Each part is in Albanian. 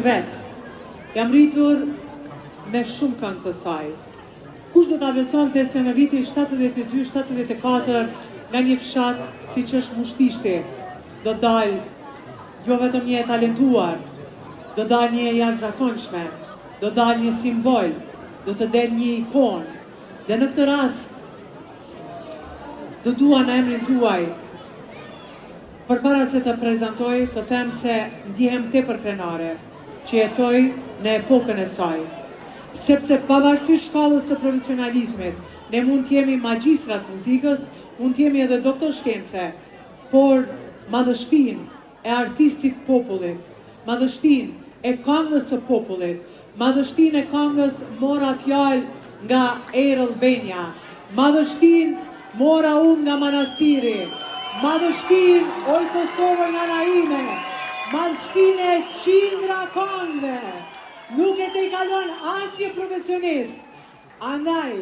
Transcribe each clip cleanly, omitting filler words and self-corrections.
vetë. Jam rritur me shumë këngë të saj. Kush do ta besonte se në vitin 72-74 nga një fshat si që është Mushtishti, do dalë jo vetëm një e talentuar, do dalë një e jashtëzakonshme, do dalë një simbol, do të del një ikon. Dhe në këtë rast, do dua në emrin tuaj, përpara se të prezantoj, të them se ndihem tepër krenare që jetoj në epokën e saj. Sepse pavarësisht shkallës së profesionalizmit, ne mund të jemi magjistrat muzikës, mund të jemi edhe doktor shkence, por madhështinë e artistit popullit, madhështinë e këngës së popullit, madhështinë e këngës mora fjalë nga Errol Benja, madhështinë mora unë nga Manastiri, madhështinë oj Kosovë nga Naime, madhështinë e qindra këngëve. Nuk e të i kalon asje profesionist. Andaj,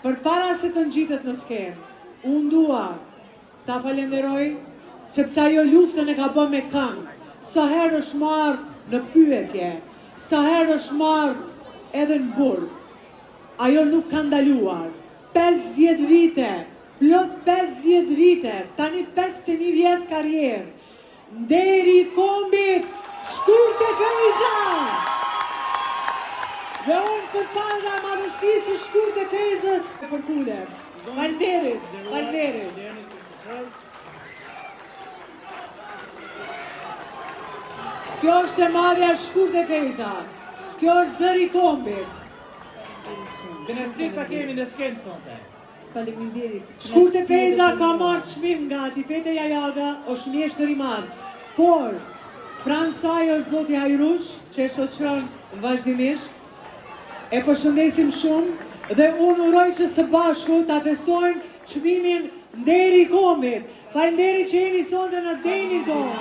për para se të ngjitet në skenë, unë dua ta falenderoj, sepse ajo luftën e ka bën me këngë. Sa herë është marrë në pyetje, sa herë është marrë edhe në burg. Ajo nuk ka ndaluar. 50 vite, plot 50 vite, tani 51 vjet karrierë. Nderi i kombit, Shkurte Feza! Dhe unë për para madhështisë Shkurte Fezës e përkulem. Falderit, falderit. Kjo është e madhja Shkurte Feza. Kjo është zëri kombit. Kënaqësi ta kemi në skenë sonte. Faleminderit. Shkurte Feza ka marrë çmim nga Tifete Jajaga, është mjeshtër i madh. Por pranë saj është zoti Hajrush, që e shoqëron vazhdimisht. E përshëndesim shumë dhe unë uroj që së bashku ta festojmë çmimin Nderi i kombit. Faleminderit që jeni sonte në denin tonë.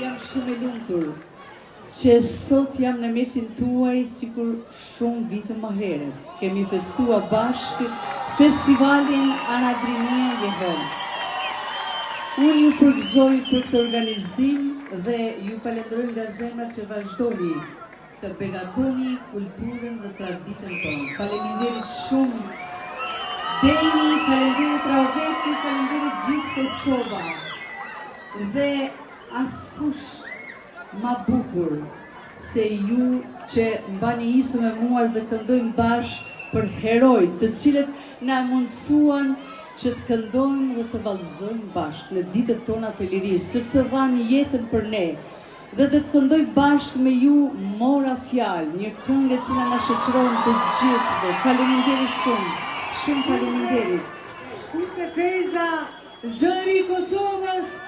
Jam shumë e lumtur që sot jam në mesin tuaj sikur shumë vite më herët. Kemi festuar bashkë festivalin Anadrinia Jehon. Unë ju përgëzoj për këtë organizim dhe ju falenderoj nga zemra që vazhdoni të begatoni kulturën dhe traditën tonë. Faleminderit shumë Deni, faleminderit Raoveci, faleminderit gjithë Kosova. Dhe askush ma bukur se ju që mbani isu me mua dhe këndojmë bashkë për herojt, të cilët na mundësuan që të këndojmë dhe të vallëzojmë bashkë në ditët tona të lirisë, sepse dhanë jetën për ne. Dhe të këndoj bashkë me ju mora fjalë, një këngë e cila na shoqëron të gjithëve. Faleminderit shumë, shumë faleminderit. Shkurte Feza, zëri i Kosovës,